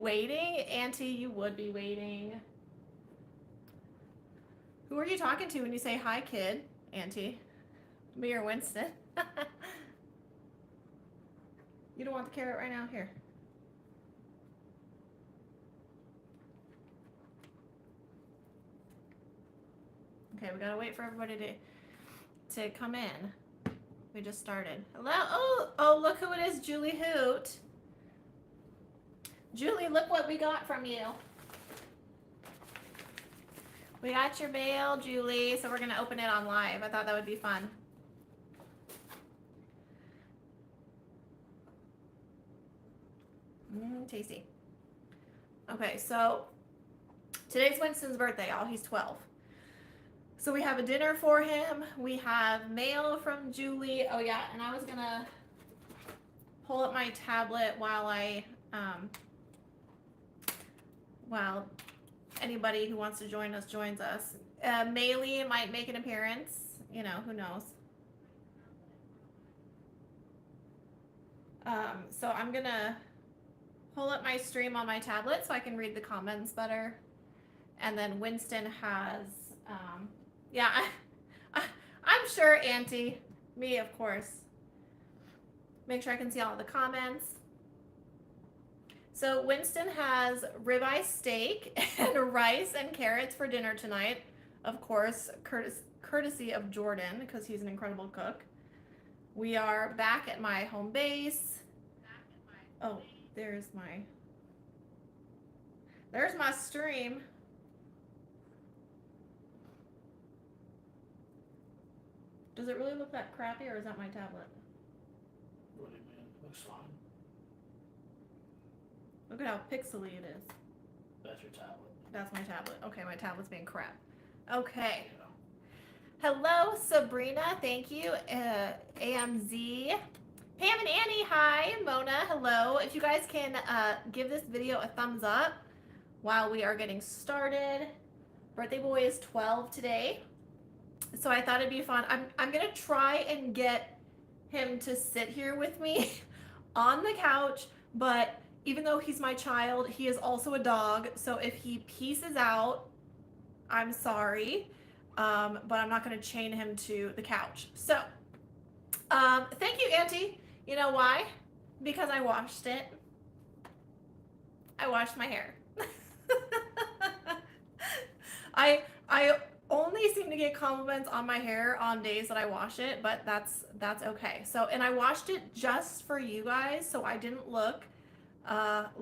Waiting? Auntie, you would be waiting. Who are you talking to when you say hi, kid? Auntie. Me or Winston? You don't want the carrot right now? Here. Okay, we gotta wait for everybody to come in. We just started. Hello? Oh, look who it is, Julie Hoot. Julie, look what we got from you. We got your mail, Julie, so we're gonna open it on live. I thought that would be fun. Tasty. Okay, so today's Winston's birthday, y'all. He's 12. So we have a dinner for him. We have mail from Julie. Oh yeah, and I was gonna pull up my tablet while anybody who wants to join us joins us. Maylee might make an appearance. You know, who knows? So I'm gonna pull up my stream on my tablet so I can read the comments better. And then Winston has, yeah, I'm sure, Auntie. Me, of course. Make sure I can see all the comments. So Winston has ribeye steak and rice and carrots for dinner tonight. Of course, courtesy of Jordan, because he's an incredible cook. We are back at my home base. Oh, there's my stream. Does it really look that crappy, or is that my tablet? What do you mean? Looks fine. Look at how pixely it is. That's your tablet. That's my tablet. Okay, my tablet's being crap. Okay. Yeah. Hello, Sabrina. Thank you. AMZ. Pam and Annie, hi. Mona, hello. If you guys can give this video a thumbs up while we are getting started. Birthday boy is 12 today. So I thought it'd be fun. I'm going to try and get him to sit here with me on the couch, but even though he's my child, he is also a dog. So if he pieces out, I'm sorry, but I'm not going to chain him to the couch. So thank you, Auntie. You know why? Because I washed it. I washed my hair. I only seem to get compliments on my hair on days that I wash it, but that's okay. So, and I washed it just for you guys, so I didn't look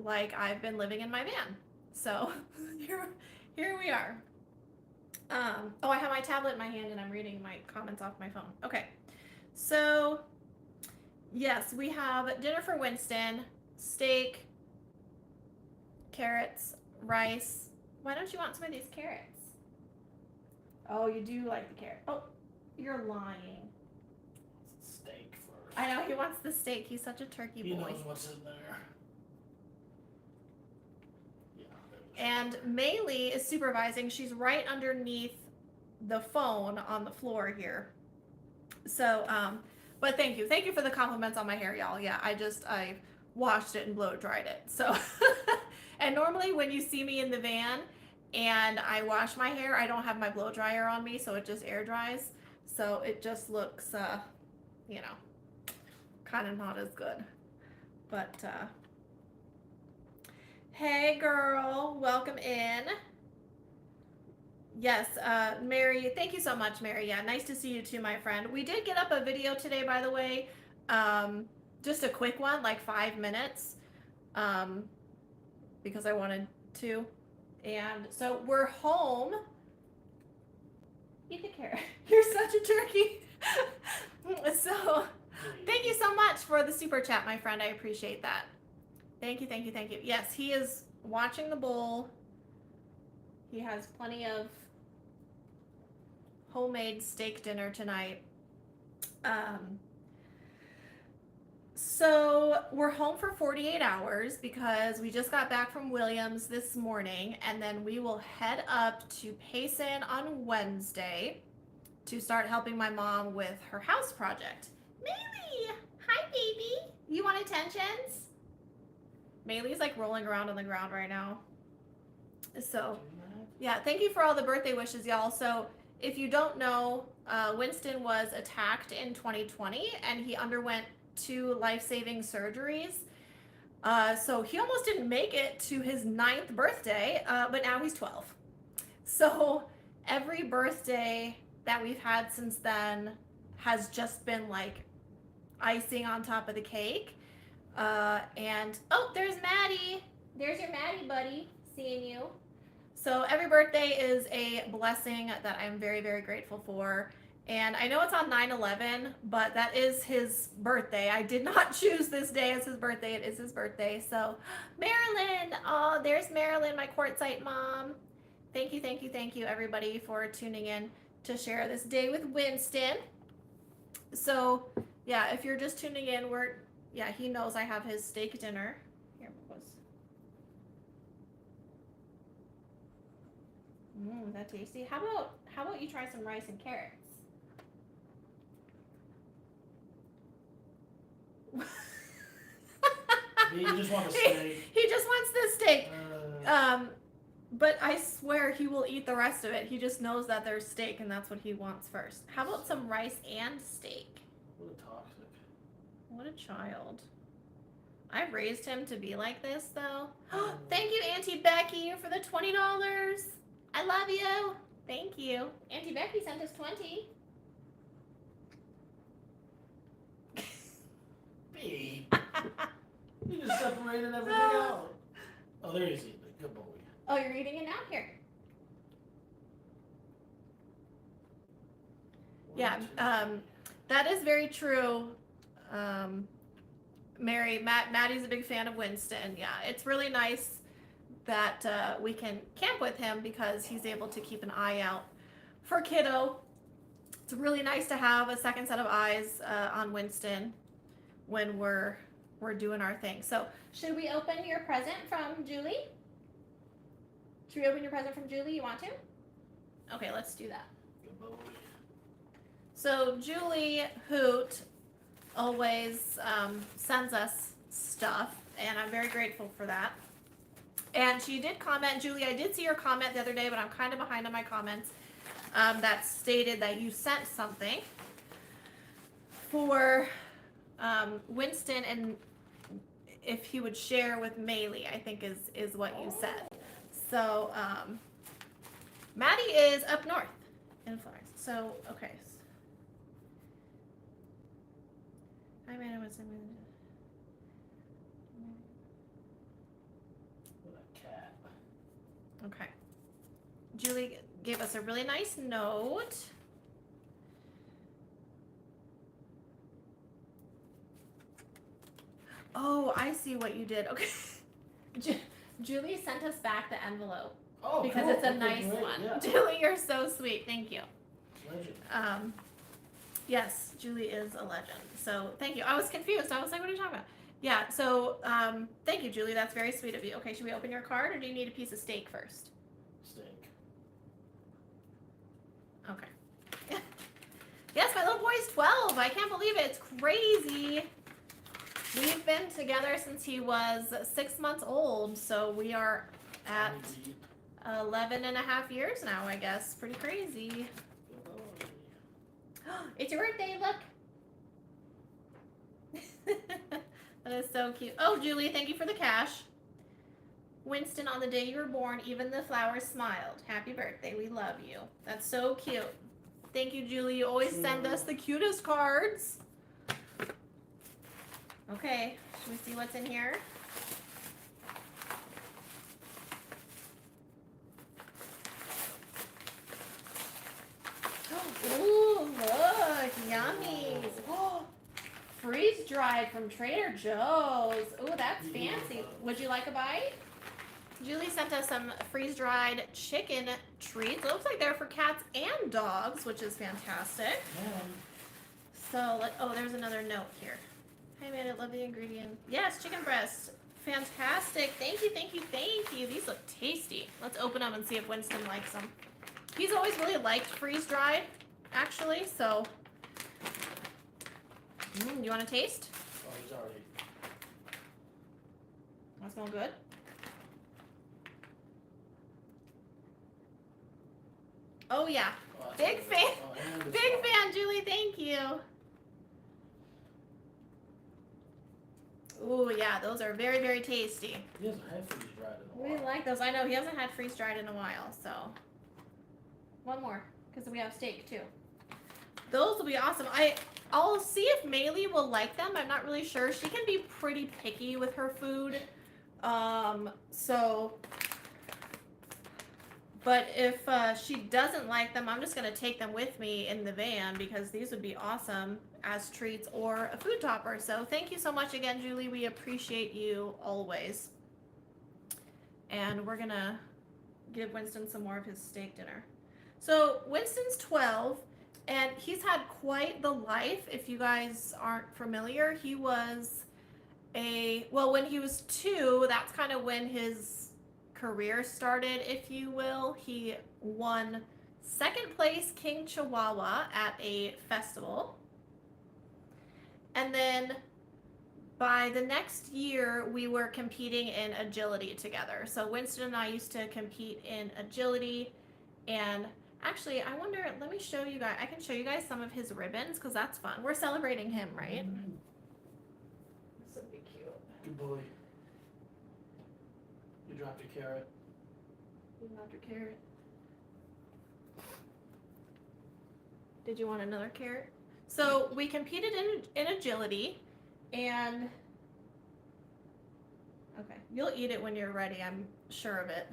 like I've been living in my van. So here we are. Oh, I have my tablet in my hand and I'm reading my comments off my phone. Okay, so yes, we have dinner for Winston, steak, carrots, rice. Why don't you want some of these carrots? Oh, you do like the carrot. Oh, you're lying. Steak first. I know, he wants the steak. He's such a turkey boy. He knows what's in there. And Maylee is supervising. She's right underneath the phone on the floor here. So, but thank you. Thank you for the compliments on my hair, y'all. Yeah, I washed it and blow dried it. So, and normally when you see me in the van and I wash my hair, I don't have my blow dryer on me, so it just air dries. So it just looks, you know, kind of not as good. But, hey girl, welcome in. Yes, Mary, thank you so much, Mary. Yeah, nice to see you too, my friend. We did get up a video today, by the way. Just a quick one, like 5 minutes, because I wanted to. And so we're home. Eat the carrot. You're such a turkey. So thank you so much for the super chat, my friend. I appreciate that. Thank you, thank you, thank you. Yes, he is watching the bowl. He has plenty of homemade steak dinner tonight. So we're home for 48 hours because we just got back from Williams this morning, and then we will head up to Payson on Wednesday to start helping my mom with her house project. Maybe. Hi, baby. You want attentions? Maylee's like rolling around on the ground right now. So, yeah, thank you for all the birthday wishes, y'all. So, if you don't know, Wynston was attacked in 2020 and he underwent 2 life-saving surgeries. So he almost didn't make it to his 9th birthday, but now he's 12. So every birthday that we've had since then has just been like icing on top of the cake. And oh, there's Maddie. There's your Maddie buddy. Seeing you. So every birthday is a blessing that I'm very, very grateful for. And I know it's on 9/11, but that is his birthday. I did not choose this day as his birthday. It is his birthday. So, Marilyn, oh, there's Marilyn, my quartzite mom. Thank you, everybody, for tuning in to share this day with Wynston. So, yeah, if you're just tuning in, he knows I have his steak dinner. Here, what was? Is that tasty? How about you try some rice and carrots? You just want the steak. He just wants the steak. But I swear he will eat the rest of it. He just knows that there's steak and that's what he wants first. How about some rice and steak? What a toxic. What a child. I raised him to be like this, though. Thank you, Auntie Becky, for the $20. I love you. Thank you. Auntie Becky sent us 20. Beep. You just separated everything out. Oh, there he's eating it. Good boy. Oh, you're eating it now? Here. Yeah, that is very true. Mary, Maddie's a big fan of Wynston. Yeah, it's really nice that we can camp with him because he's able to keep an eye out for Kiddo. It's really nice to have a second set of eyes on Wynston when we're doing our thing. So, should we open your present from Julie? Should we open your present from Julie? You want to? Okay, let's do that. Good boy. So Julie Hoot always sends us stuff, and I'm very grateful for that. And she did comment, Julie, I did see your comment the other day, but I'm kind of behind on my comments, that stated that you sent something for Wynston, and if he would share with Maylee, I think is what you said. So, Maddie is up north in Florence. So, okay. Hi, Maddie. What a cat. Okay. Julie gave us a really nice note. Oh, I see what you did. Okay. Julie sent us back the envelope. Oh, because cool. it's a Okay, nice great. one. Yeah. Julie, you're so sweet. Thank you. Legend. Yes, Julie is a legend. So thank you. I was confused. I was like, what are you talking about? Yeah, so thank you, Julie. That's very sweet of you. Okay, should we open your card or do you need a piece of steak first? Steak. Okay. Yes, my little boy's 12. I can't believe it. It's crazy. We've been together since he was 6 months old, so we are at 11 and a half years now, I guess. Pretty crazy. It's your birthday, look. That is so cute. Oh, Julie, thank you for the cash. Wynston, on the day you were born, even the flowers smiled. Happy birthday. We love you. That's so cute. Thank you, Julie. You always send us the cutest cards. Okay, should we see what's in here? Ooh, look, yummies. Oh, freeze dried from Trader Joe's. Ooh, that's fancy. Would you like a bite? Julie sent us some freeze dried chicken treats. It looks like they're for cats and dogs, which is fantastic. So, oh, there's another note here. Hi, man, I love the ingredient. Yes, chicken breast. Fantastic. Thank you, thank you, thank you. These look tasty. Let's open them and see if Wynston likes them. He's always really liked freeze-dried, actually, so. You want to taste? Oh, he's already. That smell good? Oh yeah. Oh, that's Big good. fan. Oh, and it's Big hot. fan, Julie. Thank you. Ooh, yeah, those are very, very tasty. He hasn't had freeze dried in a We while. like those. I know he hasn't had freeze dried in a while, so one more because we have steak too. Those will be awesome. I'll see if Maylee will like them. I'm not really sure. She can be pretty picky with her food. But if she doesn't like them, I'm just gonna take them with me in the van because these would be awesome as treats or a food topper. So thank you so much again, Julie. We appreciate you always. And we're gonna give Wynston some more of his steak dinner. So Winston's 12, and he's had quite the life. If you guys aren't familiar, he was when he was 2, that's kind of when his career started, if you will. He won second place King Chihuahua at a festival. And then by the next year, we were competing in agility together. So Wynston and I used to compete in agility. And actually, I wonder, let me show you guys. I can show you guys some of his ribbons because that's fun. We're celebrating him, right? This would be cute. Good boy. You dropped your carrot. You dropped your carrot. Did you want another carrot? So we competed in agility, and okay, you'll eat it when you're ready. I'm sure of it.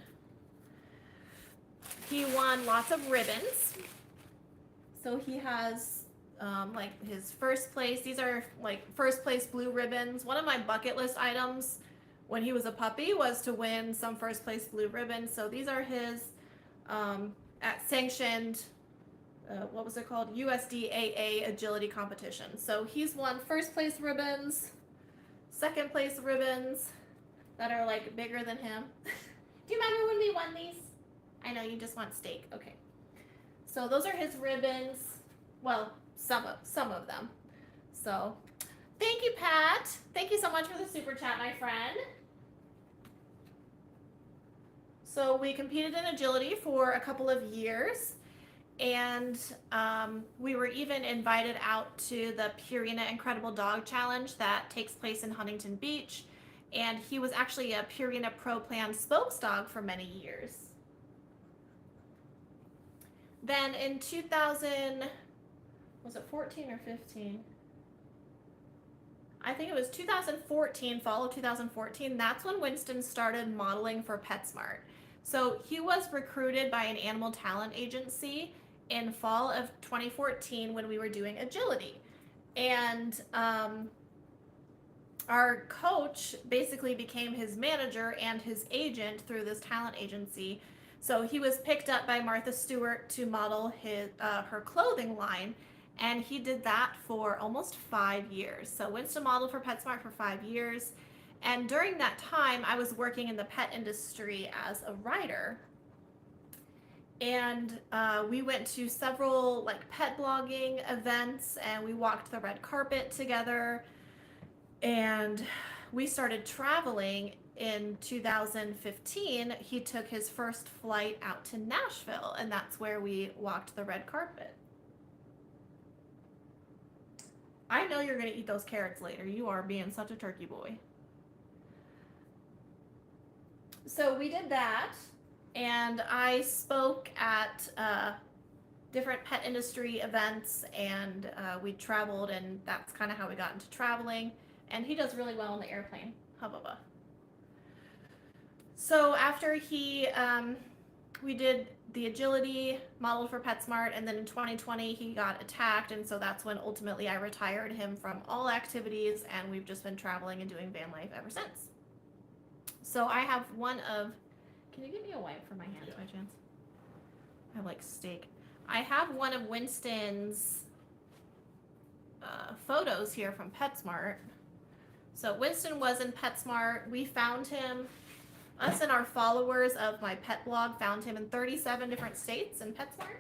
He won lots of ribbons. So he has like his first place. These are like first place blue ribbons. One of my bucket list items when he was a puppy was to win some first place blue ribbons. So these are his at sanctioned, what was it called? USDAA agility competition. So he's won first place ribbons, second place ribbons that are like bigger than him. Do you remember when we won these? I know you just want steak. Okay. So those are his ribbons. Well, some of them. So thank you, Pat. Thank you so much for the super chat, my friend. So we competed in agility for a couple of years, and we were even invited out to the Purina Incredible Dog Challenge that takes place in Huntington Beach, and he was actually a Purina Pro Plan spokes dog for many years. Then in 2000, was it 14 or 15? I think it was 2014, fall of 2014. That's when Wynston started modeling for PetSmart. So he was recruited by an animal talent agency in fall of 2014 when we were doing agility. And our coach basically became his manager and his agent through this talent agency. So he was picked up by Martha Stewart to model her clothing line, and he did that for almost 5 years. So Wynston modeled for PetSmart for 5 years, and during that time, I was working in the pet industry as a writer. And we went to several like pet blogging events, and we walked the red carpet together, and we started traveling. In 2015, he took his first flight out to Nashville, and that's where we walked the red carpet. I know you're going to eat those carrots later. You are being such a turkey boy. So we did that, and I spoke at different pet industry events, and we traveled, and that's kind of how we got into traveling. And he does really well on the airplane. Hubba. So after we did the agility, modeled for PetSmart, and then in 2020 he got attacked, and so that's when ultimately I retired him from all activities, and we've just been traveling and doing van life ever since. So I have one of, can you give me a wipe for my hands by chance? I have like steak. I have one of Winston's photos here from PetSmart. So Wynston was in PetSmart. We found him. Us and our followers of my pet blog found him in 37 different states in PetSmart.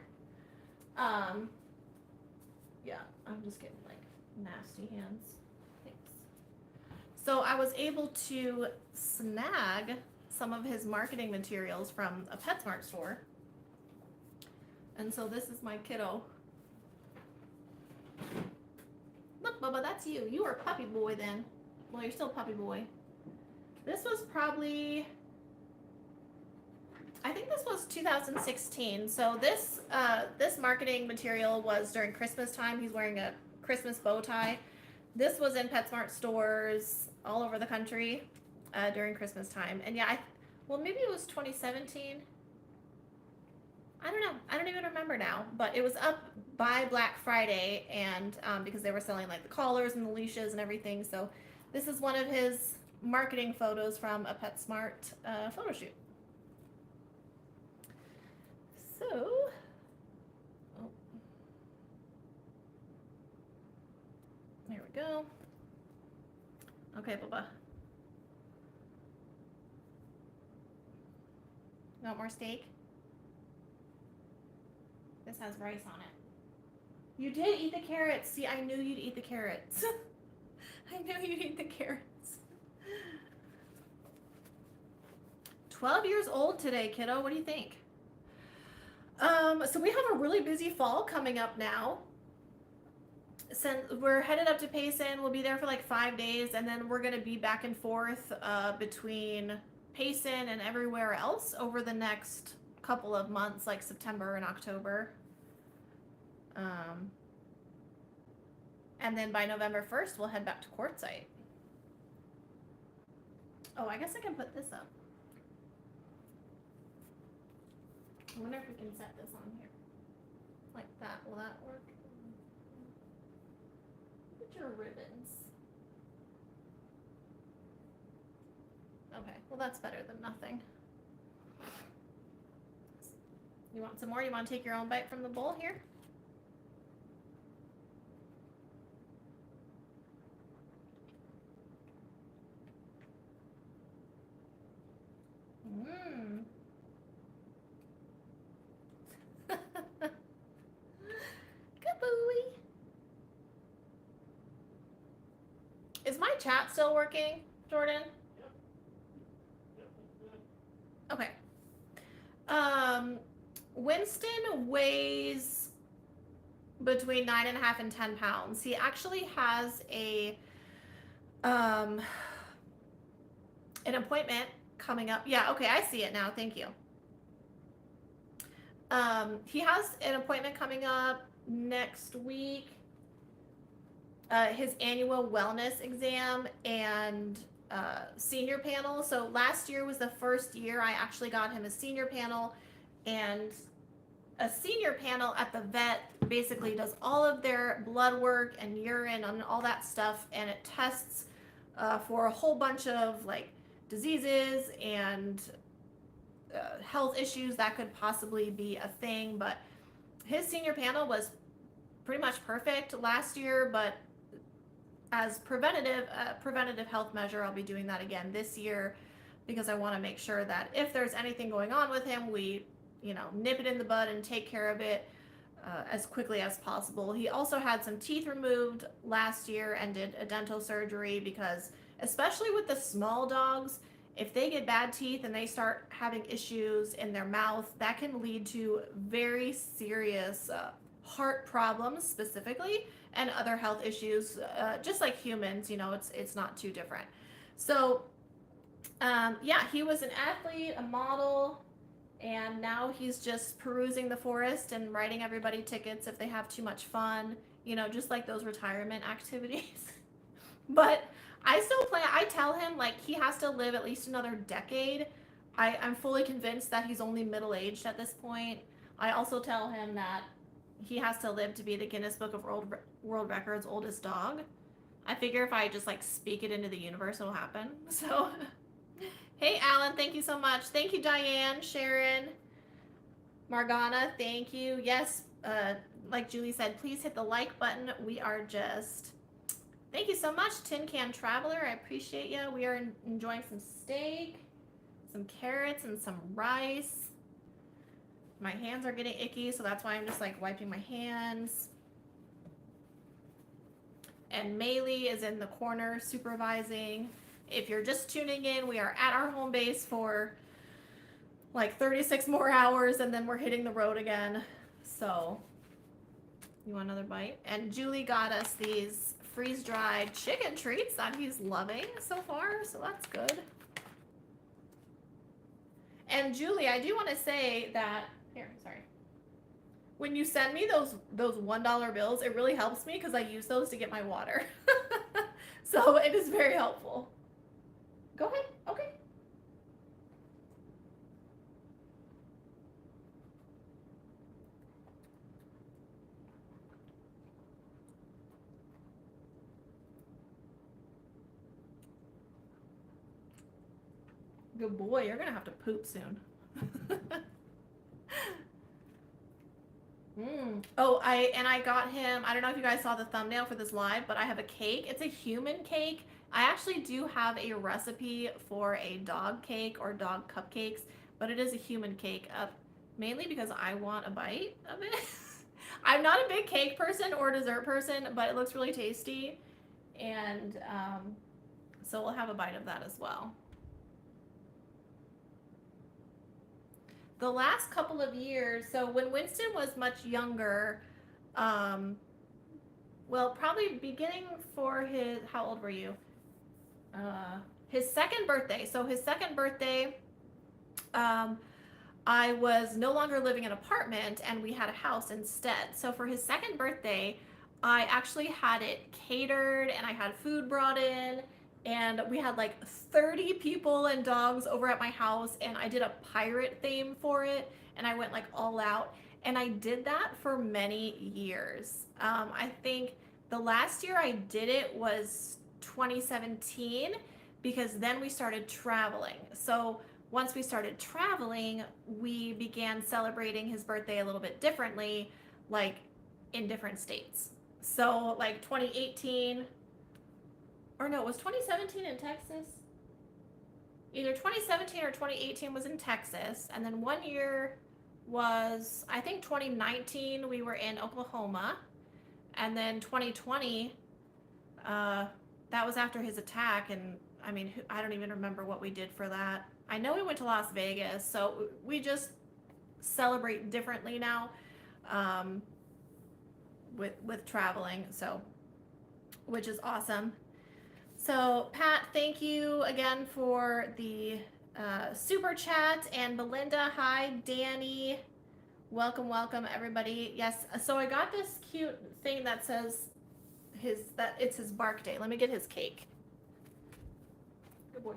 Yeah, I'm just getting like nasty hands. Thanks. So I was able to snag some of his marketing materials from a PetSmart store. And so this is my kiddo. Look, Bubba, that's you. You were puppy boy then. Well, you're still puppy boy. This was probably, I think this was 2016. So this this marketing material was during Christmas time. He's wearing a Christmas bow tie. This was in PetSmart stores all over the country during Christmas time. And yeah, well, maybe it was 2017. I don't know. I don't even remember now. But it was up by Black Friday, and because they were selling like the collars and the leashes and everything. So this is one of his marketing photos from a PetSmart photo shoot. So, oh, there we go. Okay, Bubba. You want more steak? This has rice on it. You did eat the carrots. See, I knew you'd eat the carrots. I knew you'd eat the carrots. 12 years old today, kiddo. What do you think? So we have a really busy fall coming up now. Since we're headed up to Payson, we'll be there for like 5 days, and then we're gonna be back and forth between Payson and everywhere else over the next couple of months, like September and October. And then by November 1st, we'll head back to Quartzsite. Oh, I guess I can put this up. I wonder if we can set this on here. Like that. Will that work? Look at your ribbons. Okay, well that's better than nothing. You want some more? You want to take your own bite from the bowl here? Mmm. Good boy. Is my chat still working, Jordan? Okay. Wynston weighs between 9.5 and 10 pounds. He actually has an appointment coming up. Yeah, okay, I see it now. Thank you. He has an appointment coming up next week. His annual wellness exam and senior panel. So last year was the first year I actually got him a senior panel, and a senior panel at the vet basically does all of their blood work and urine and all that stuff, and it tests for a whole bunch of like diseases and health issues that could possibly be a thing. But his senior panel was pretty much perfect last year, but as preventative health measure, I'll be doing that again this year because I want to make sure that if there's anything going on with him, we, nip it in the bud and take care of it as quickly as possible. He also had some teeth removed last year and did a dental surgery because, especially with the small dogs, if they get bad teeth and they start having issues in their mouth, that can lead to very serious heart problems specifically, and other health issues, just like humans. It's not too different. So yeah, he was an athlete, a model, and now he's just perusing the forest and writing everybody tickets if they have too much fun, just like those retirement activities. But I still I tell him like he has to live at least another decade. I'm fully convinced that he's only middle-aged at this point. I also tell him that he has to live to be the Guinness Book of World Records oldest dog. I figure if I just like speak it into the universe, it'll happen. So, hey Alan, thank you so much. Thank you Diane, Sharon, Margana, thank you. Yes, like Julie said, please hit the like button. We are just, thank you so much, Tin Can Traveler. I appreciate you. We are enjoying some steak, some carrots, and some rice. My hands are getting icky, so that's why I'm just like wiping my hands. and Maylee is in the corner supervising. If you're just tuning in, we are at our home base for like 36 more hours and then we're hitting the road again. So, you want another bite? And Julie got us these freeze-dried chicken treats that he's loving so far, so that's good. And Julie, I do want to say that, here, sorry. When you send me those $1 bills, it really helps me because I use those to get my water. So it is very helpful. Go ahead. Okay. Good boy. You're going to have to poop soon. Oh, I got him, I don't know if you guys saw the thumbnail for this live, but I have a cake. It's a human cake. I actually do have a recipe for a dog cake or dog cupcakes, but it is a human cake, mainly because I want a bite of it. I'm not a big cake person or dessert person, but it looks really tasty, and so we'll have a bite of that as well. The last couple of years, so when Wynston was much younger, well, probably beginning for his, how old were you? His second birthday. So his second birthday, I was no longer living in an apartment and we had a house instead. So for his second birthday, I actually had it catered and I had food brought in. And we had like 30 people and dogs over at my house, and I did a pirate theme for it, and I went like all out. And I did that for many years. I think the last year I did it was 2017, because then we started traveling. So once we started traveling, we began celebrating his birthday a little bit differently, like in different states. So like 2018, or no, it was 2017 in Texas. Either 2017 or 2018 was in Texas. And then one year was, I think 2019, we were in Oklahoma. And then 2020, that was after his attack. And I mean, I don't even remember what we did for that. I know we went to Las Vegas. So we just celebrate differently now with traveling. So, which is awesome. So, Pat, thank you again for the super chat. And Belinda, hi. Danny, welcome, welcome, everybody. Yes, so I got this cute thing that says it's his bark day. Let me get his cake. Good boy.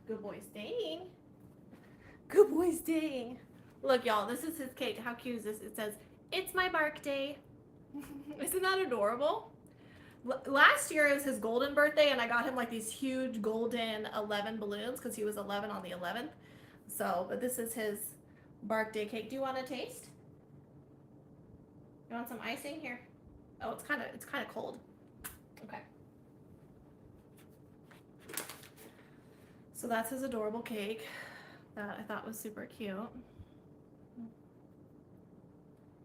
Good boy staying. Good boy staying. Look, y'all, this is his cake. How cute is this? It says, "It's my bark day." Isn't that adorable? Last year it was his golden birthday, and I got him like these huge golden 11 balloons because he was 11 on the 11th. So, but this is his bark day cake. Do you want a taste? You want some icing here? Oh, it's kind of cold. Okay. So that's his adorable cake that I thought was super cute.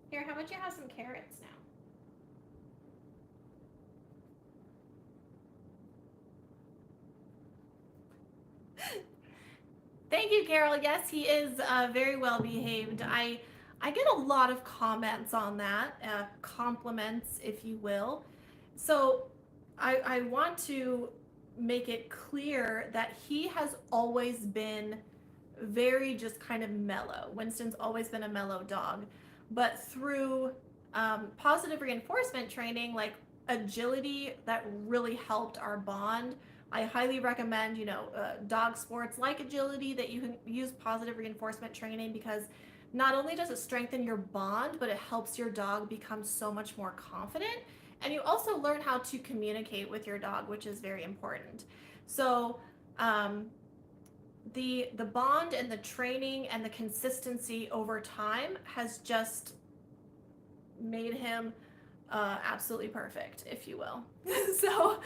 Here, how about you have some carrots now? Thank you, Carol. Yes, he is very well behaved. I get a lot of comments on that, compliments, if you will. So I want to make it clear that he has always been very just kind of mellow. Winston's always been a mellow dog, but through positive reinforcement training, like agility, that really helped our bond. I highly recommend, dog sports like agility, that you can use positive reinforcement training, because not only does it strengthen your bond, but it helps your dog become so much more confident. And you also learn how to communicate with your dog, which is very important. So the bond and the training and the consistency over time has just made him absolutely perfect, if you will. So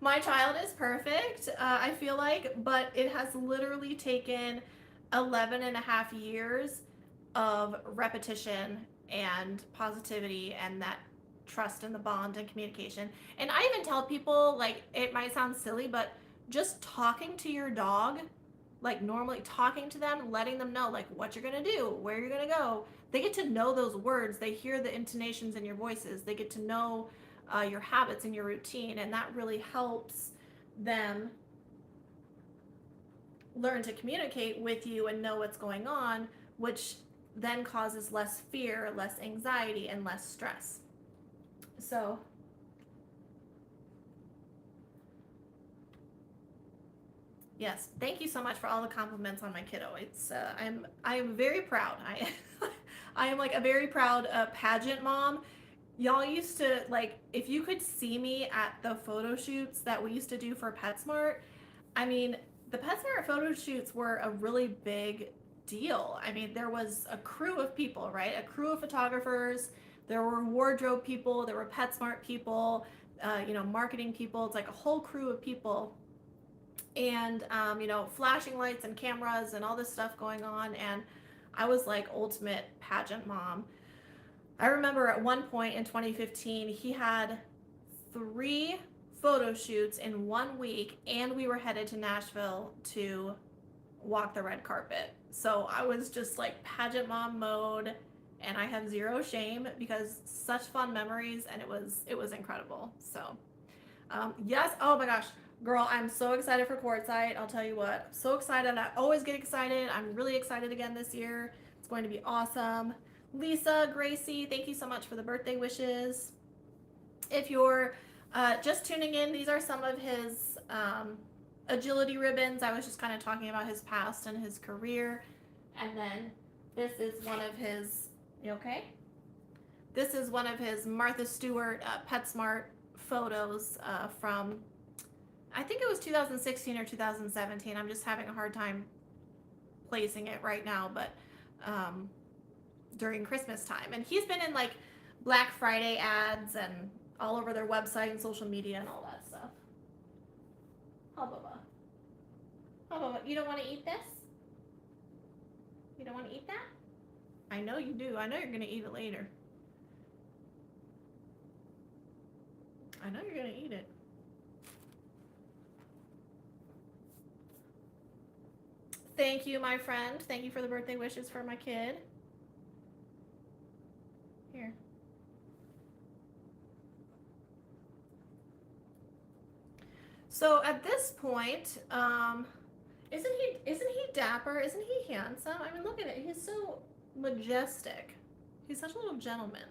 My child is perfect, I feel like, but it has literally taken 11 and a half years of repetition and positivity and that trust in the bond and communication. And I even tell people, like, it might sound silly, but just talking to your dog, like normally talking to them, letting them know like what you're gonna do, where you're gonna go. They get to know those words. They hear the intonations in your voices. They get to know your habits and your routine, and that really helps them learn to communicate with you and know what's going on, which then causes less fear, less anxiety, and less stress. So yes, thank you so much for all the compliments on my kiddo. It's I'm very proud. I I am like a very proud pageant mom. Y'all used to, like, if you could see me at the photo shoots that we used to do for PetSmart, I mean, the PetSmart photo shoots were a really big deal. I mean, there was a crew of people, right? A crew of photographers. There were wardrobe people. There were PetSmart people. Marketing people. It's like a whole crew of people, and flashing lights and cameras and all this stuff going on. And I was like ultimate pageant mom. I remember at one point in 2015, he had 3 photo shoots in 1 week, and we were headed to Nashville to walk the red carpet. So I was just like pageant mom mode, and I have zero shame because such fun memories, and it was incredible. So yes, oh my gosh, girl, I'm so excited for Quartzsite. I'll tell you what, I'm so excited. I always get excited. I'm really excited again this year. It's going to be awesome. Lisa, Gracie, thank you so much for the birthday wishes. If you're just tuning in, these are some of his agility ribbons. I was just kind of talking about his past and his career. And then this is one of his, you okay? This is one of his Martha Stewart PetSmart photos from, I think it was 2016 or 2017. I'm just having a hard time placing it right now, but during Christmas time. And he's been in like Black Friday ads and all over their website and social media and all that stuff. Oh, Bubba. Oh, Bubba, you don't want to eat this? You don't want to eat that? I know you do. I know you're going to eat it later. I know you're going to eat it. Thank you, my friend. Thank you for the birthday wishes for my kid. Here. So at this point, isn't he dapper? Isn't he handsome? I mean, look at it. He's so majestic. He's such a little gentleman.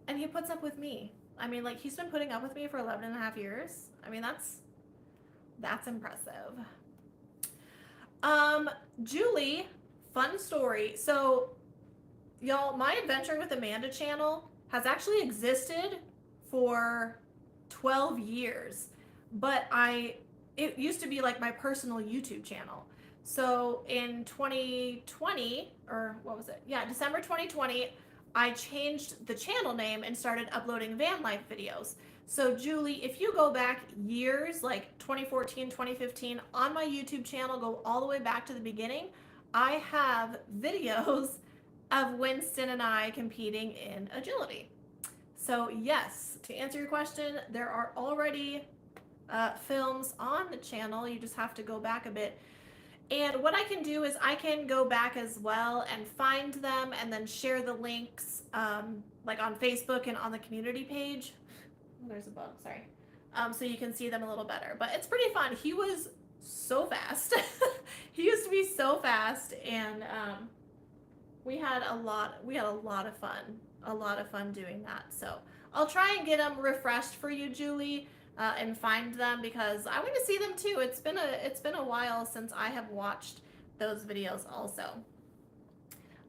And he puts up with me. I mean, like, he's been putting up with me for 11 and a half years. I mean, that's impressive. Julie, fun story. So, y'all, my Adventuring with Amanda channel has actually existed for 12 years, but it used to be like my personal YouTube channel. So in 2020, or what was it? Yeah, December 2020, I changed the channel name and started uploading van life videos. So Julie, if you go back years, like 2014, 2015, on my YouTube channel, go all the way back to the beginning, I have videos of Wynston and I competing in agility. So yes, to answer your question, there are already films on the channel. You just have to go back a bit. And what I can do is I can go back as well and find them and then share the links like on Facebook and on the community page. Oh, there's a bug, sorry. So you can see them a little better. But it's pretty fun. He was so fast. He used to be so fast, and we had a lot of fun doing that. So I'll try and get them refreshed for you, Julie, and find them, because I want to see them too. It's been a while since I have watched those videos also.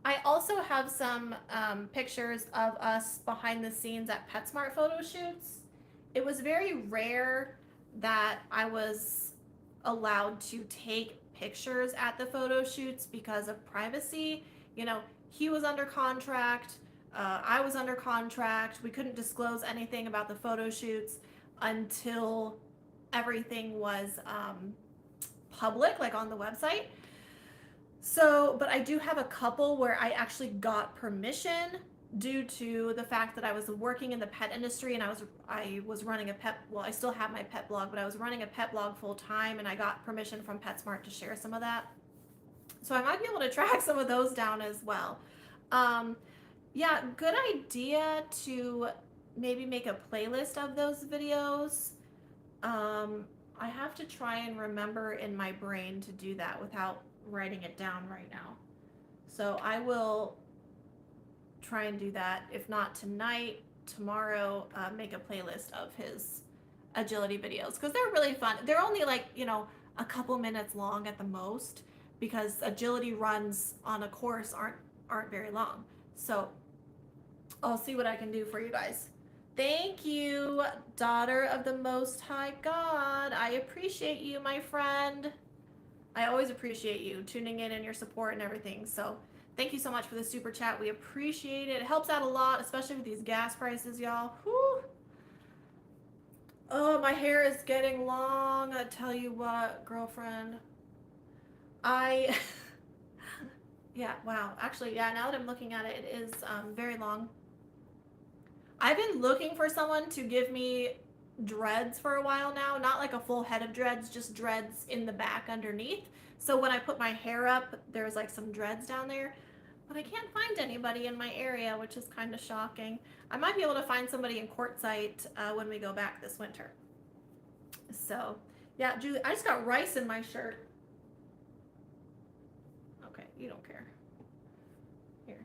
I also have some pictures of us behind the scenes at PetSmart photo shoots. It was very rare that I was allowed to take pictures at the photo shoots because of privacy. You know, he was under contract, I was under contract. We couldn't disclose anything about the photo shoots until everything was public, like on the website. So, but I do have a couple where I actually got permission due to the fact that I was working in the pet industry and I was running a pet, well, I still have my pet blog, but I was running a pet blog full time and I got permission from PetSmart to share some of that. So I might be able to track some of those down as well. Yeah, good idea to maybe make a playlist of those videos. I have to try and remember in my brain to do that without writing it down right now. So I will try and do that. If not tonight, tomorrow, make a playlist of his agility videos because they're really fun. They're only like, a couple minutes long at the most because agility runs on a course aren't very long. So I'll see what I can do for you guys. Thank you, daughter of the Most High God. I appreciate you, my friend. I always appreciate you tuning in and your support and everything. So thank you so much for the super chat. We appreciate it. It helps out a lot, especially with these gas prices, y'all. Whew. Oh, my hair is getting long. I tell you what, girlfriend. Yeah, wow. Actually, yeah, now that I'm looking at it, it is very long. I've been looking for someone to give me dreads for a while now. Not like a full head of dreads, just dreads in the back underneath. So when I put my hair up, there's like some dreads down there. But I can't find anybody in my area, which is kind of shocking. I might be able to find somebody in Quartzsite when we go back this winter. So, yeah, Julie, I just got rice in my shirt. Okay, you don't care. Here.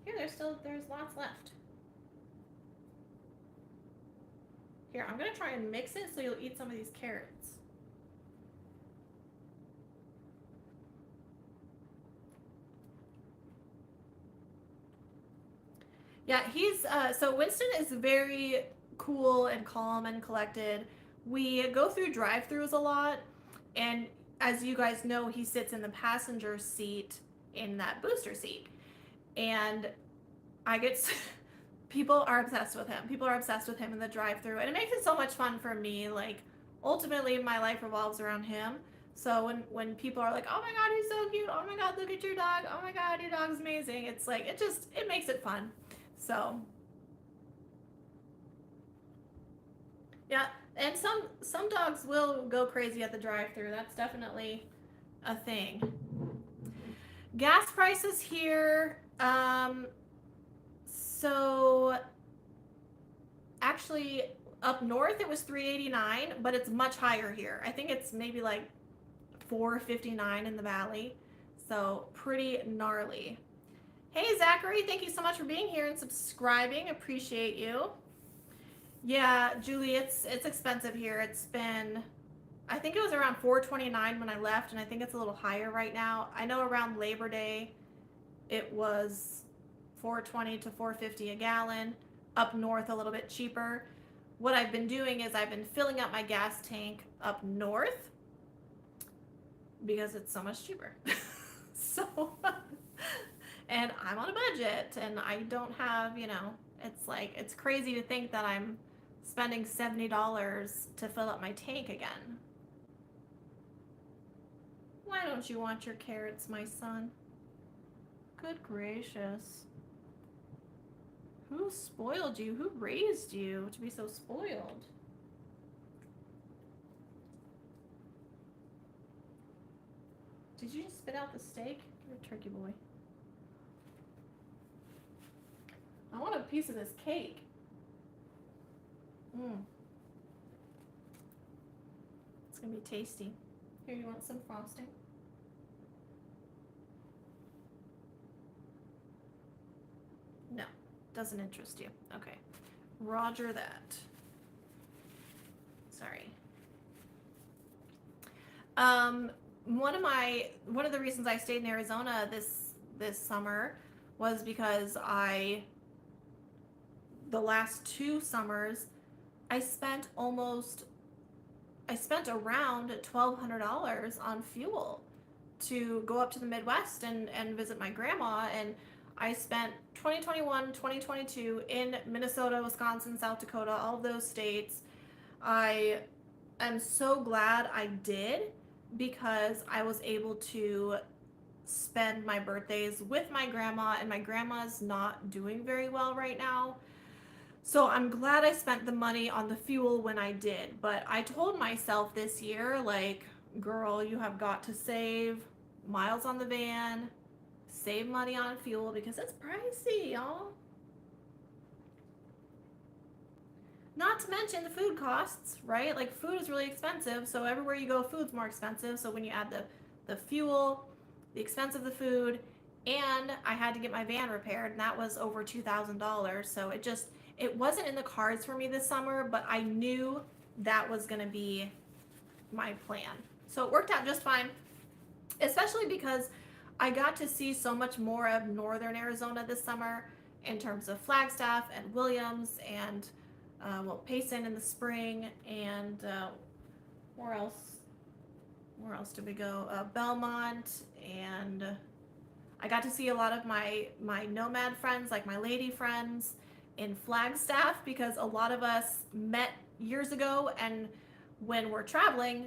Here, there's lots left. Here, I'm gonna try and mix it so you'll eat some of these carrots. Yeah, so Wynston is very cool and calm and collected. We go through drive-throughs a lot, and as you guys know, he sits in the passenger seat in that booster seat. And people are obsessed with him. People are obsessed with him in the drive-through, and it makes it so much fun for me. Like, ultimately, my life revolves around him. So when people are like, "Oh my God, he's so cute! Oh my God, look at your dog! Oh my God, your dog's amazing!" It's like it makes it fun. So yeah, and some dogs will go crazy at the drive-through. That's definitely a thing. Gas prices here. So actually up north it was $3.89, but it's much higher here. I think it's maybe like $4.59 in the valley. So pretty gnarly. Hey Zachary, thank you so much for being here and subscribing. Appreciate you. Yeah, Julie, it's expensive here. It's been, I think it was around $4.29 when I left, and I think it's a little higher right now. I know around Labor Day it was $4.20 to $4.50 a gallon. Up north a little bit cheaper. What I've been doing is I've been filling up my gas tank up north because it's so much cheaper. So and I'm on a budget and I don't have, it's crazy to think that I'm spending $70 to fill up my tank again. Why don't you want your carrots, my son? Good gracious. Who spoiled you? Who raised you to be so spoiled? Did you just spit out the steak? You're a turkey boy. I want a piece of this cake. It's gonna be tasty. Here, you want some frosting? No, doesn't interest you. Okay, roger that. Sorry. One of the reasons I stayed in Arizona this summer was because the last 2 summers I spent around $1,200 on fuel to go up to the Midwest and visit my grandma, and I spent 2021, 2022 in Minnesota, Wisconsin, South Dakota, all of those states. I am so glad I did because I was able to spend my birthdays with my grandma, and my grandma's not doing very well right now. So I'm glad I spent the money on the fuel when I did. But I told myself this year, like, girl, you have got to save miles on the van, save money on fuel because it's pricey, y'all. Not to mention the food costs, right? Like, food is really expensive, so everywhere you go, food's more expensive. So when you add the fuel, the expense of the food, and I had to get my van repaired, and that was over $2,000. So it wasn't in the cards for me this summer, but I knew that was going to be my plan. So it worked out just fine, especially because I got to see so much more of northern Arizona this summer in terms of Flagstaff and Williams and Payson in the spring, and where else did we go? Belmont, and I got to see a lot of my nomad friends, like my lady friends in Flagstaff, because a lot of us met years ago, and when we're traveling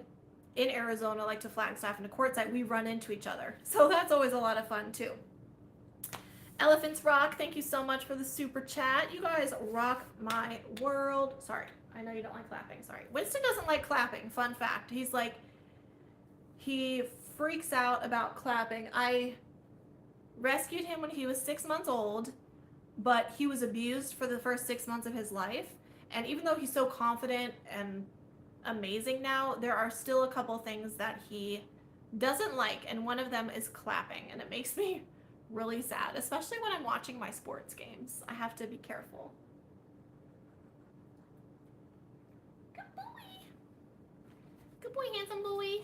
in Arizona, like to Flagstaff and to Quartzsite, we run into each other. So that's always a lot of fun too. Elephants Rock, thank you so much for the super chat. You guys rock my world. Sorry, I know you don't like clapping. Sorry. Wynston doesn't like clapping. Fun fact. He freaks out about clapping. I rescued him when he was 6 months old, but he was abused for the first 6 months of his life. And even though he's so confident and amazing now, there are still a couple things that he doesn't like, and one of them is clapping, and it makes me really sad, especially when I'm watching my sports games. I have to be careful. Good boy. Good boy, handsome boy.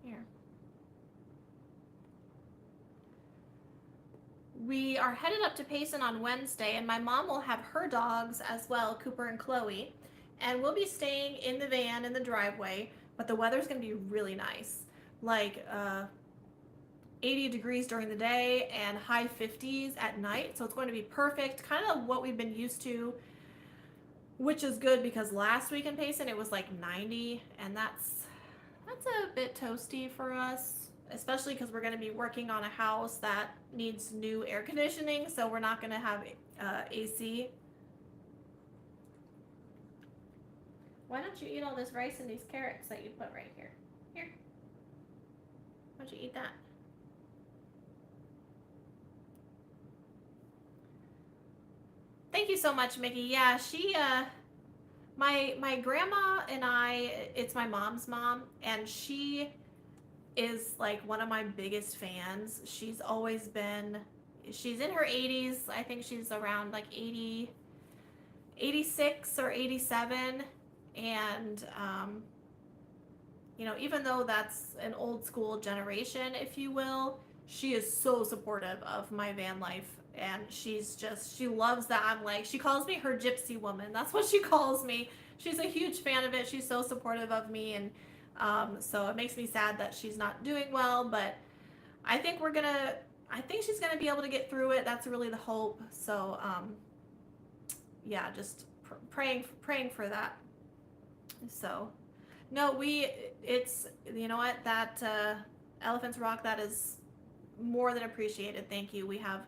Here. We are headed up to Payson on Wednesday, and my mom will have her dogs as well, Cooper and Chloe, and we'll be staying in the van in the driveway, but the weather's going to be really nice. Like 80 degrees during the day and high 50s at night, so it's going to be perfect, kind of what we've been used to, which is good because last week in Payson it was like 90, and that's a bit toasty for us, especially because we're going to be working on a house that needs new air conditioning, so we're not going to have AC. Why don't you eat all this rice and these carrots that you put right here? Here. Why don't you eat that? Thank you so much, Mickey. Yeah, she, my grandma and I, it's my mom's mom, and she is like one of my biggest fans. She's always been, she's in her 80s. I think she's around like 80, 86 or 87. And, you know, even though that's an old school generation, if you will, she is so supportive of my van life. And she loves that. I'm like, she calls me her gypsy woman. That's what she calls me. She's a huge fan of it. She's so supportive of me. And so it makes me sad that she's not doing well, but I think she's going to be able to get through it. That's really the hope. So yeah, just praying for that. So no, it's, you know what, that Elephants Rock, that is more than appreciated. Thank you. We have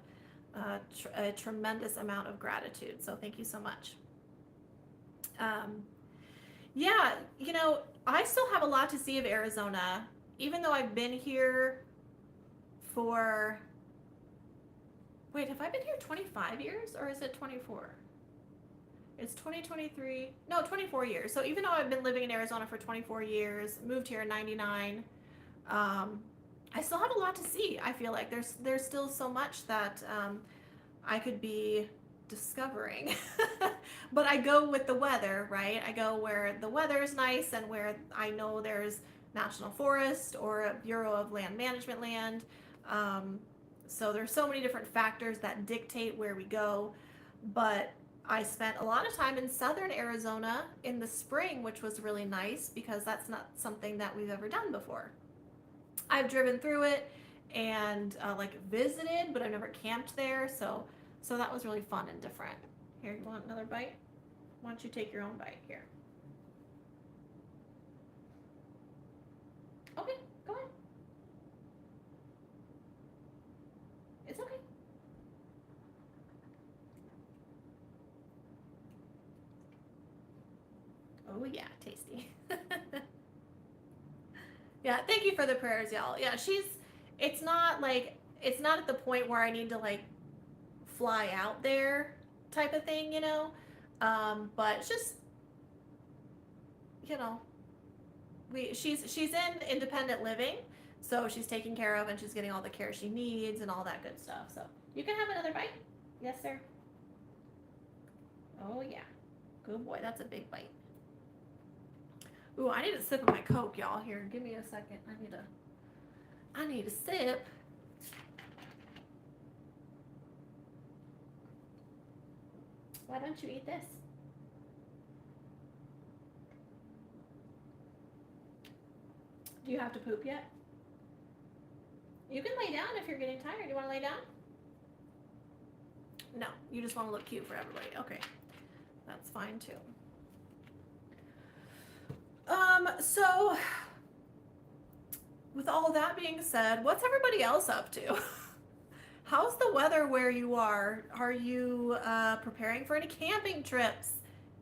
a tremendous amount of gratitude, so thank you so much. Yeah, you know, I still have a lot to see of Arizona, even though I've been here for, wait, have I been here 25 years or is it 24? It's 2023, no, 24 years. So even though I've been living in Arizona for 24 years, moved here in 99, I still have a lot to see. I feel like there's still so much that I could be discovering. But I go with the weather, right? I go where the weather is nice and where I know there's national forest or a Bureau of Land Management land. So there's so many different factors that dictate where we go. But I spent a lot of time in southern Arizona in the spring, which was really nice because that's not something that we've ever done before. I've driven through it, and like visited, but I've never camped there. So that was really fun and different. Here, you want another bite? Why don't you take your own bite here? Okay, go ahead. It's okay. Oh yeah, tasty. Yeah, thank you for the prayers, y'all. Yeah, it's not like, it's not at the point where I need to like fly out there type of thing, you know? But it's just, you know, she's in independent living, so she's taken care of and she's getting all the care she needs and all that good stuff. So you can have another bite. Yes, sir. Oh yeah. Good boy. That's a big bite. Ooh, I need a sip of my Coke, y'all. Here, give me a second. I need a sip. Why don't you eat this? Do you have to poop yet? You can lay down if you're getting tired. You want to lay down? No, you just want to look cute for everybody. Okay, that's fine too. So with all that being said, what's everybody else up to? How's the weather where you are? Are you preparing for any camping trips?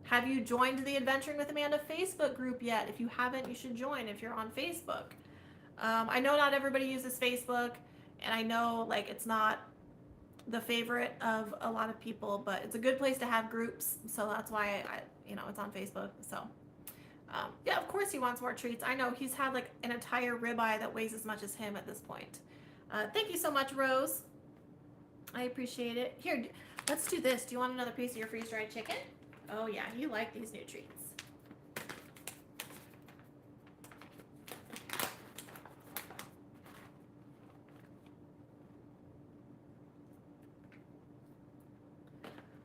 Have you joined the Adventuring with Amanda Facebook group yet? If you haven't, you should join if you're on Facebook. I know not everybody uses Facebook, and I know like it's not the favorite of a lot of people, but it's a good place to have groups, so that's why it's on Facebook. So yeah, of course he wants more treats. I know he's had like an entire ribeye that weighs as much as him at this point. Thank you so much, Rose. I appreciate it. Here, let's do this. Do you want another piece of your freeze-dried chicken? Oh yeah, you like these new treats.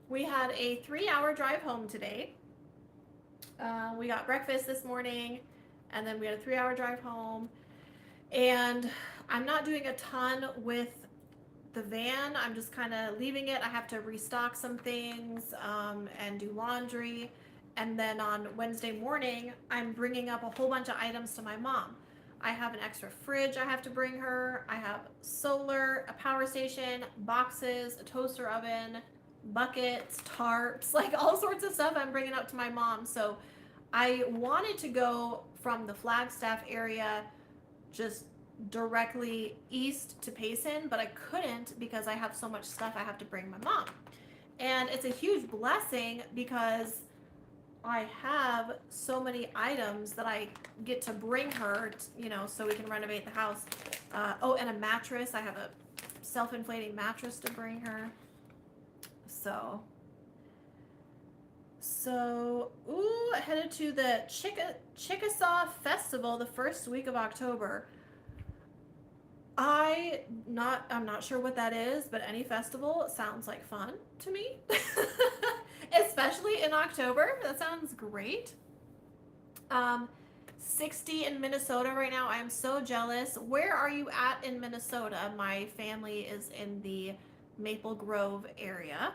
We had a 3-hour drive home today. We got breakfast this morning, and then we had a 3-hour drive home. And I'm not doing a ton with the van. I'm just kind of leaving it. I have to restock some things and do laundry. And then on Wednesday morning, I'm bringing up a whole bunch of items to my mom. I have an extra fridge I have to bring her. I have solar, a power station, boxes, a toaster oven, buckets, tarps, like all sorts of stuff I'm bringing up to my mom. So I wanted to go from the Flagstaff area just directly east to Payson, but I couldn't because I have so much stuff I have to bring my mom. And it's a huge blessing because I have so many items that I get to bring her, so we can renovate the house. Oh, and a mattress. I have a self-inflating mattress to bring her. So, headed to the Chickasaw Festival the first week of October. I'm not sure what that is, but any festival sounds like fun to me. Especially in October. That sounds great. 60 in Minnesota right now. I am so jealous. Where are you at in Minnesota? My family is in the Maple Grove area.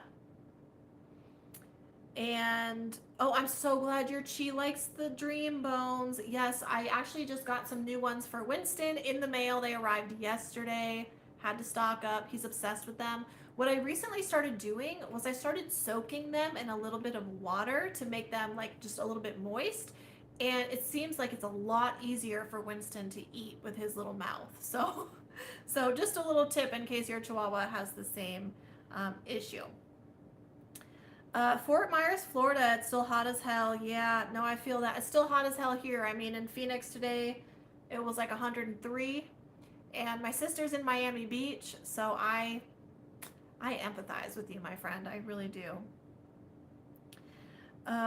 And I'm so glad your Chi likes the dream bones. Yes, I actually just got some new ones for Wynston in the mail. They arrived yesterday. Had to stock up. He's obsessed with them. What I recently started doing was I started soaking them in a little bit of water to make them like just a little bit moist. And it seems like it's a lot easier for Wynston to eat with his little mouth. So just a little tip in case your Chihuahua has the same issue. Fort Myers, Florida, it's still hot as hell. Yeah, no, I feel that. It's still hot as hell here. I mean, in Phoenix today, it was like 103. And my sister's in Miami Beach, so I empathize with you, my friend. I really do.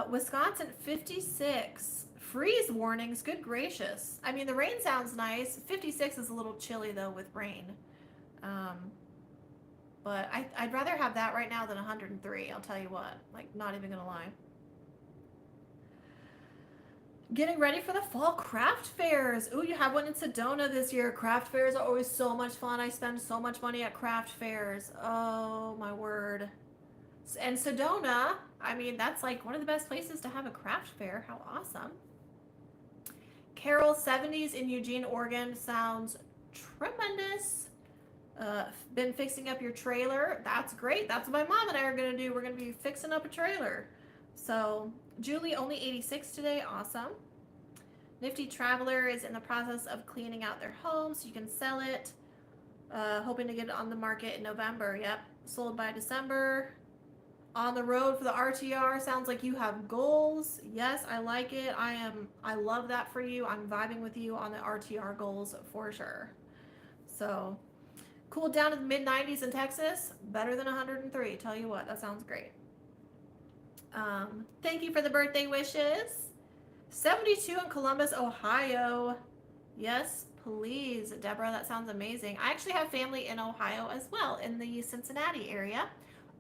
Wisconsin, 56. Freeze warnings, good gracious. I mean, the rain sounds nice. 56 is a little chilly, though, with rain. But I'd rather have that right now than 103, I'll tell you what. Like, not even gonna lie. Getting ready for the fall craft fairs. Ooh, you have one in Sedona this year. Craft fairs are always so much fun. I spend so much money at craft fairs. Oh, my word. And Sedona, I mean, that's like one of the best places to have a craft fair. How awesome. Carol 70s in Eugene, Oregon sounds tremendous. Been fixing up your trailer. That's great. That's what my mom and I are going to do. We're going to be fixing up a trailer. So, Julie, only 86 today. Awesome. Nifty Traveler is in the process of cleaning out their home so you can sell it. Hoping to get it on the market in November. Yep. Sold by December. On the road for the RTR. Sounds like you have goals. Yes, I like it. I love that for you. I'm vibing with you on the RTR goals for sure. So, cooled down to the mid 90s in Texas. Better than 103. Tell you what, that sounds great. Thank you for the birthday wishes. 72 in Columbus, Ohio. Yes, please, Deborah. That sounds amazing. I actually have family in Ohio as well, in the Cincinnati area.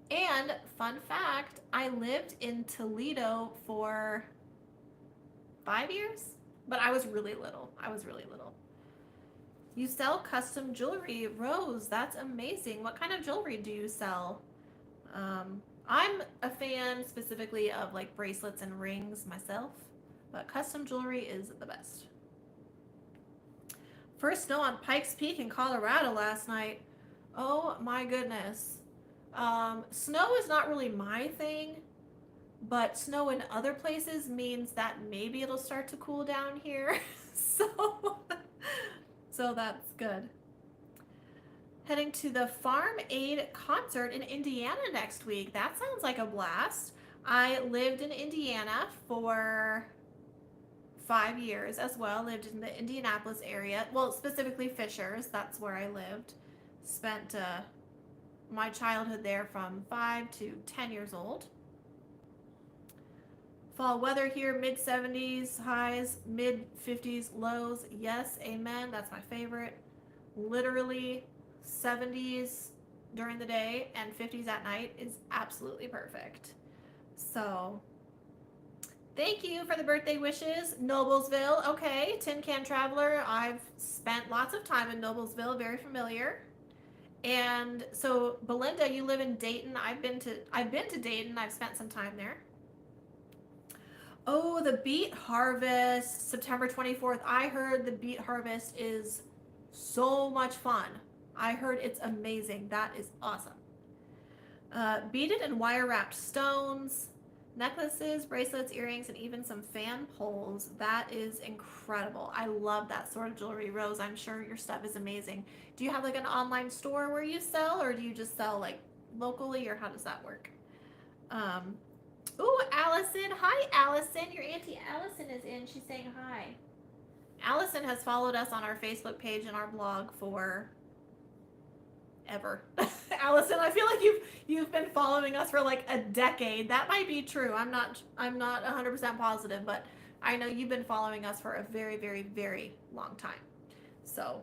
And fun fact, I lived in Toledo for 5 years, but I was really little. You sell custom jewelry, Rose. That's amazing. What kind of jewelry do you sell? I'm a fan specifically of like bracelets and rings myself, but custom jewelry is the best. First snow on Pikes Peak in Colorado last night. Oh my goodness. Snow is not really my thing, but snow in other places means that maybe it'll start to cool down here. So that's good. Heading to the Farm Aid concert in Indiana next week. That sounds like a blast. I lived in Indiana for 5 years as well. Lived in the Indianapolis area. Well, specifically Fishers. That's where I lived. Spent my childhood there from 5 to 10 years old. Fall weather here, mid 70s highs, mid 50s lows. Yes, amen. That's my favorite. Literally 70s during the day and 50s at night is absolutely perfect. So, thank you for the birthday wishes. Noblesville, okay. Tin Can Traveler, I've spent lots of time in Noblesville, very familiar. And so, Belinda, you live in Dayton. I've been to Dayton. I've spent some time there. Oh, the beet harvest, September 24th. I heard the beet harvest is so much fun. I heard it's amazing. That is awesome. Beaded and wire wrapped stones, necklaces, bracelets, earrings, and even some fan poles. That is incredible. I love that sort of jewelry. Rose, I'm sure your stuff is amazing. Do you have like an online store where you sell, or do you just sell like locally, or how does that work? Ooh, Allison. Hi, Allison. Your Auntie Allison is in. She's saying hi. Allison has followed us on our Facebook page and our blog for ever. Allison, I feel like you've been following us for like a decade. That might be true. I'm not 100% positive, but I know you've been following us for a very, very, very long time. So,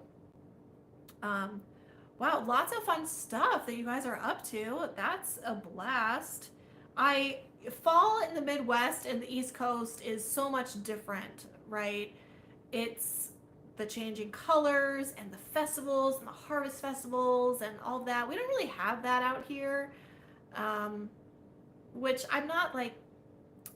wow, lots of fun stuff that you guys are up to. That's a blast. Fall in the Midwest and the East Coast is so much different, right? It's the changing colors and the festivals and the harvest festivals and all that. We don't really have that out here, which I'm not like,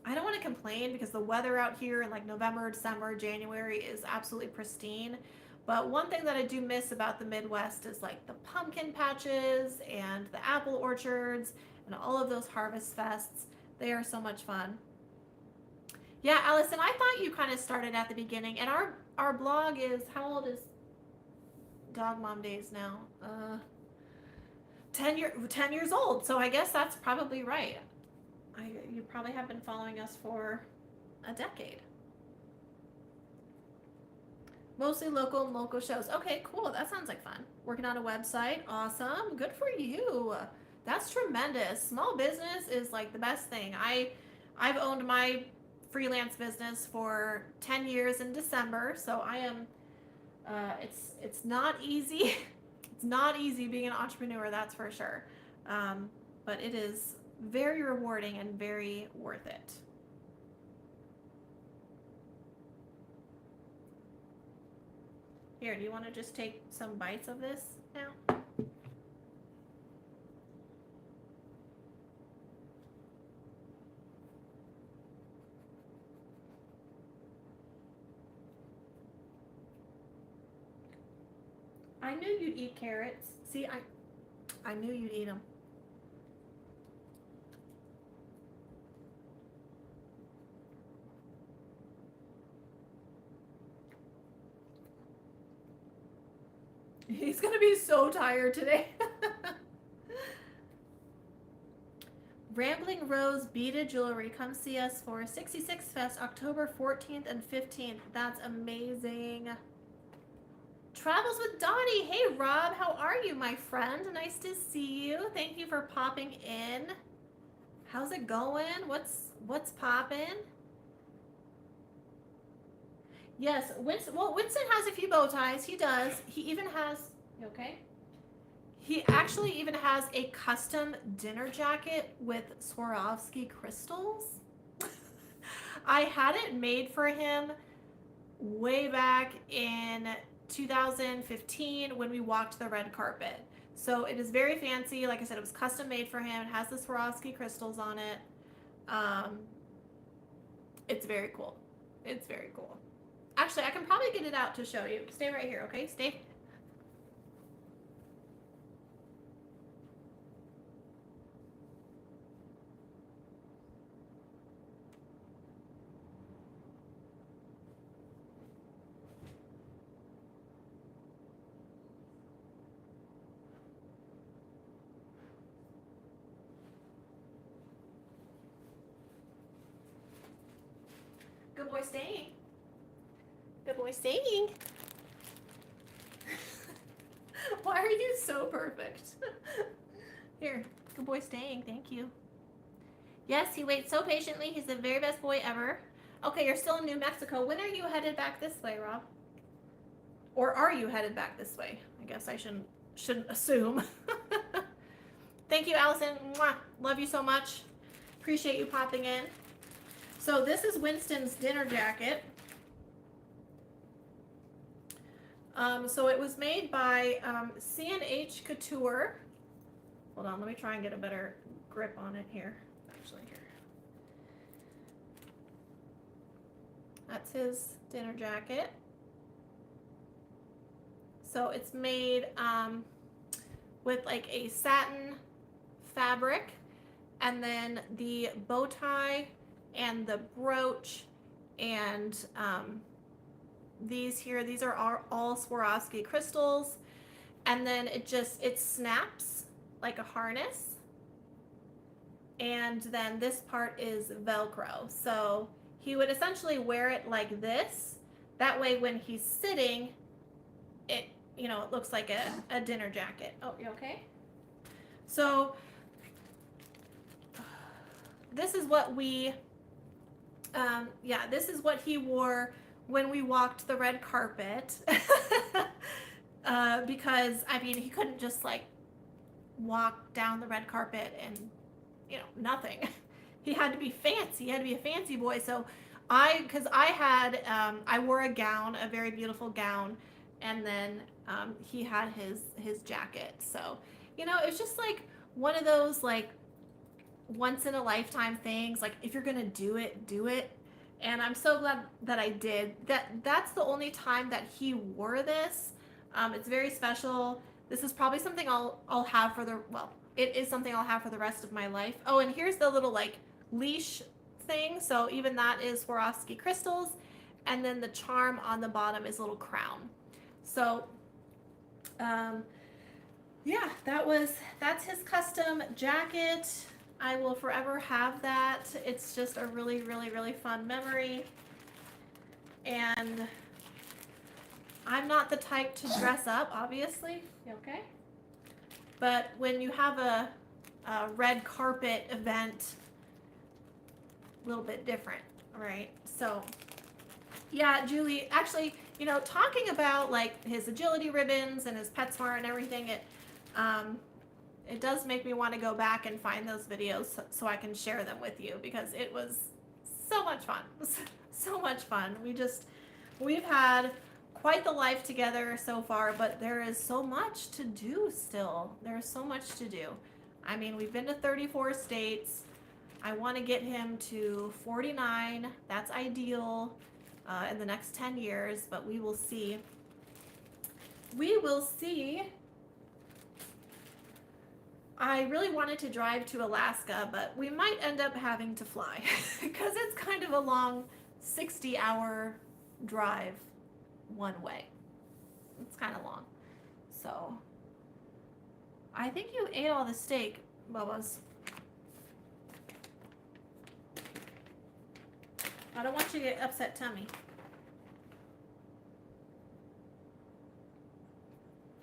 I don't want to complain because the weather out here in like November, December, January is absolutely pristine. But one thing that I do miss about the Midwest is like the pumpkin patches and the apple orchards and all of those harvest fests. They are so much fun. Yeah, Allison, I thought you kind of started at the beginning. And our blog is, how old is Dog Mom Days now? 10 years old. So I guess that's probably right. You probably have been following us for a decade. Mostly local and local shows. Okay, cool. That sounds like fun. Working on a website. Awesome. Good for you. That's tremendous. Small business is like the best thing. I've owned my freelance business for 10 years in December, so I am it's not easy. It's not easy being an entrepreneur, that's for sure. But it is very rewarding and very worth it. Here, do you want to just take some bites of this now? I knew you'd eat carrots. See, I knew you'd eat them. He's gonna be so tired today. Rambling Rose Beaded Jewelry. Come see us for 66 Fest, October 14th and 15th. That's amazing. Travels with Dottie. Hey Rob, how are you, my friend? Nice to see you. Thank you for popping in. How's it going? What's popping? Yes, Winston has a few bow ties. He does. He even has, you okay? He actually even has a custom dinner jacket with Swarovski crystals. I had it made for him way back in 2015 when we walked the red carpet. So it is very fancy. Like I said, it was custom made for him. It has the Swarovski crystals on it. It's very cool. It's very cool. Actually, I can probably get it out to show you. Stay right here, okay? Stay. Good boy staying. Good boy staying. Why are you so perfect? Here, good boy staying. Thank you. Yes, he waits so patiently. He's the very best boy ever. Okay, you're still in New Mexico. When are you headed back this way, Rob? Or are you headed back this way? I guess I shouldn't assume. Thank you, Allison. Mwah. Love you so much. Appreciate you popping in. So this is Winston's dinner jacket. So it was made by C&H Couture. Hold on, let me try and get a better grip on it here. Actually, here. That's his dinner jacket. So it's made with like a satin fabric, and then the bow tie and the brooch and these are all Swarovski crystals, and then it snaps like a harness, and then this part is Velcro. So he would essentially wear it like this. That way when he's sitting, it looks like a dinner jacket. Oh, you okay? So this is what this is what he wore when we walked the red carpet. Because I mean, he couldn't just like walk down the red carpet and nothing. He had to be fancy. He had to be a fancy boy. So I wore a gown, a very beautiful gown, and then he had his jacket. So it's just like one of those like once in a lifetime things. Like if you're gonna do it, do it. And I'm so glad that I did. That's the only time that he wore this. It's very special. This is probably something I'll have it is something I'll have for the rest of my life. Oh, and here's the little like leash thing. So even that is Swarovski crystals, and then the charm on the bottom is a little crown. So yeah, that's his custom jacket. I will forever have that. It's just a really, really, really fun memory. And I'm not the type to dress up, obviously. You okay? But when you have a red carpet event, a little bit different, right? So, yeah, Julie, actually, talking about like his agility ribbons and his PetSmart and everything, it does make me want to go back and find those videos so I can share them with you, because it was so much fun. So much fun. We've had quite the life together so far, but there is so much to do still. There's so much to do. I mean, we've been to 34 states. I want to get him to 49. That's ideal in the next 10 years, but we will see. We will see. I really wanted to drive to Alaska, but we might end up having to fly because it's kind of a long 60-hour drive one way. It's kind of long. So I think you ate all the steak, Bubba's. I don't want you to get upset tummy.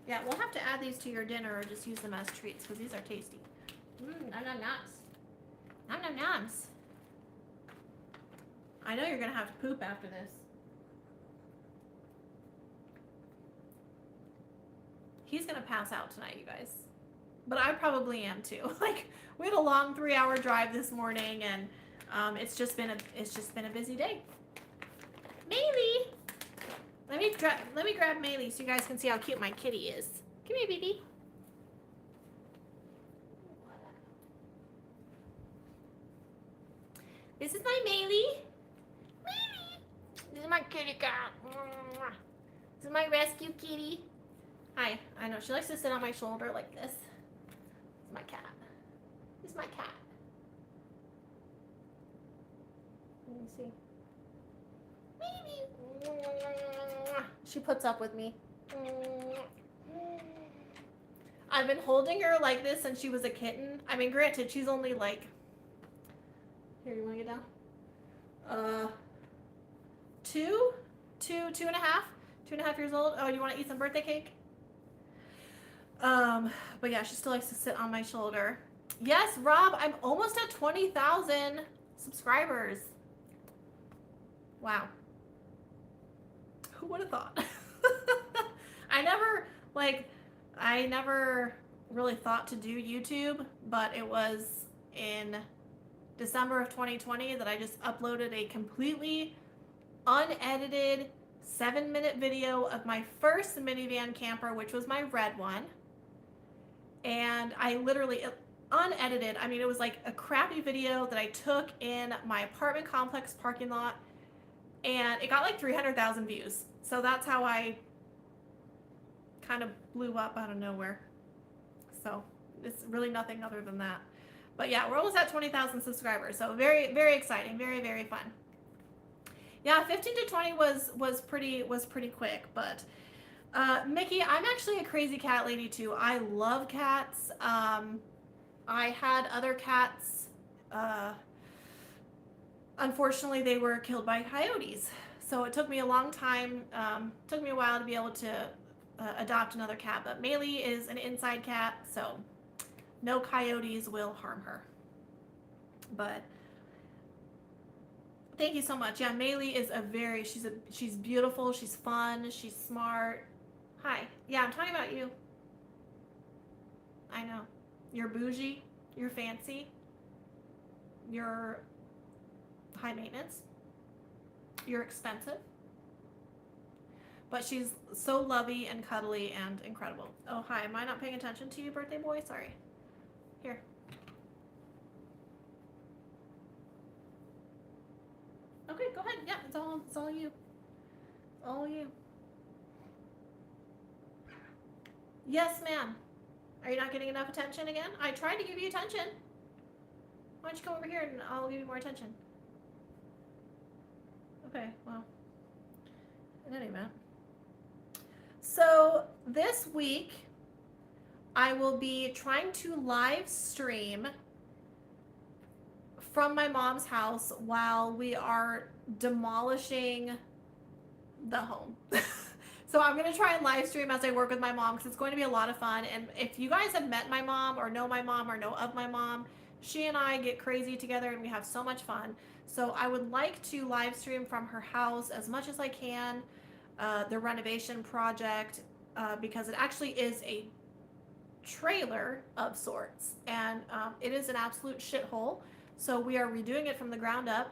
Yeah, we'll have to add these to your dinner or just use them as treats because these are tasty. Nom nom noms. Nom nom noms. I know you're going to have to poop after this. He's going to pass out tonight, you guys. But I probably am too. Like, we had a long 3-hour drive this morning and it's just been a busy day. Maybe. Let me grab Maylee so you guys can see how cute my kitty is. Come here, baby. This is my Maylee. This is my kitty cat. This is my rescue kitty. Hi. I know she likes to sit on my shoulder like this. This is my cat. This is my cat. Let me see. She puts up with me. I've been holding her like this since she was a kitten. I mean, granted, she's only like, here, you want to get down? 2.5 years old. Oh, you want to eat some birthday cake? But yeah, she still likes to sit on my shoulder. Yes, Rob, I'm almost at 20,000 subscribers. Wow. Who would have thought? I never really thought to do YouTube, but it was in December of 2020 that I just uploaded a completely unedited 7-minute video of my first minivan camper, which was my red one. And I literally, unedited, I mean, it was like a crappy video that I took in my apartment complex parking lot, and it got like 300,000 views. So that's how I kind of blew up out of nowhere. So it's really nothing other than that. But yeah, we're almost at 20,000 subscribers. So very, very exciting. Very, very fun. Yeah, 15 to 20 was pretty quick. But Mickey, I'm actually a crazy cat lady too. I love cats. I had other cats. Unfortunately, they were killed by coyotes. So it took me a long time, took me a while to be able to adopt another cat. But Maylee is an inside cat, so no coyotes will harm her. But thank you so much. Yeah, Maylee is she's beautiful, she's fun, she's smart. Hi. Yeah, I'm talking about you. I know. You're bougie, you're fancy, you're high maintenance, you're expensive, but she's so lovey and cuddly and incredible. Oh, hi. Am I not paying attention to you, birthday boy? Sorry. Here. Okay, go ahead. Yeah, it's all you. All you. Yes, ma'am. Are you not getting enough attention again? I tried to give you attention. Why don't you come over here and I'll give you more attention? Okay, well, in any event. So this week, I will be trying to live stream from my mom's house while we are demolishing the home. So I'm going to try and live stream as I work with my mom because it's going to be a lot of fun. And if you guys have met my mom or know of my mom, she and I get crazy together and we have so much fun. So I would like to live stream from her house as much as I can, the renovation project, because it actually is a trailer of sorts. And it is an absolute shithole. So we are redoing it from the ground up,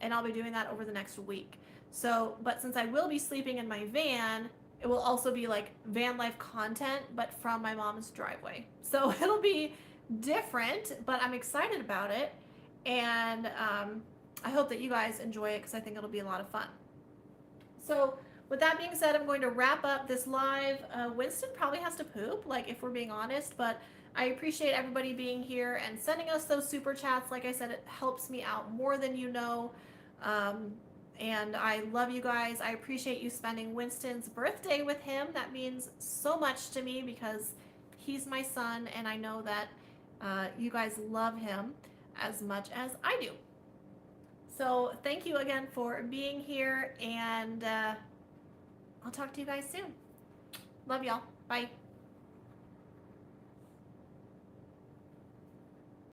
and I'll be doing that over the next week. So, but since I will be sleeping in my van, it will also be like van life content, but from my mom's driveway. So it'll be different, but I'm excited about it. And I hope that you guys enjoy it because I think it'll be a lot of fun. So with that being said, I'm going to wrap up this live. Winston probably has to poop, like if we're being honest, but I appreciate everybody being here and sending us those super chats. Like I said, it helps me out more than you know. And I love you guys. I appreciate you spending Winston's birthday with him. That means so much to me because he's my son, and I know that you guys love him as much as I do. So thank you again for being here, and I'll talk to you guys soon. Love y'all. Bye.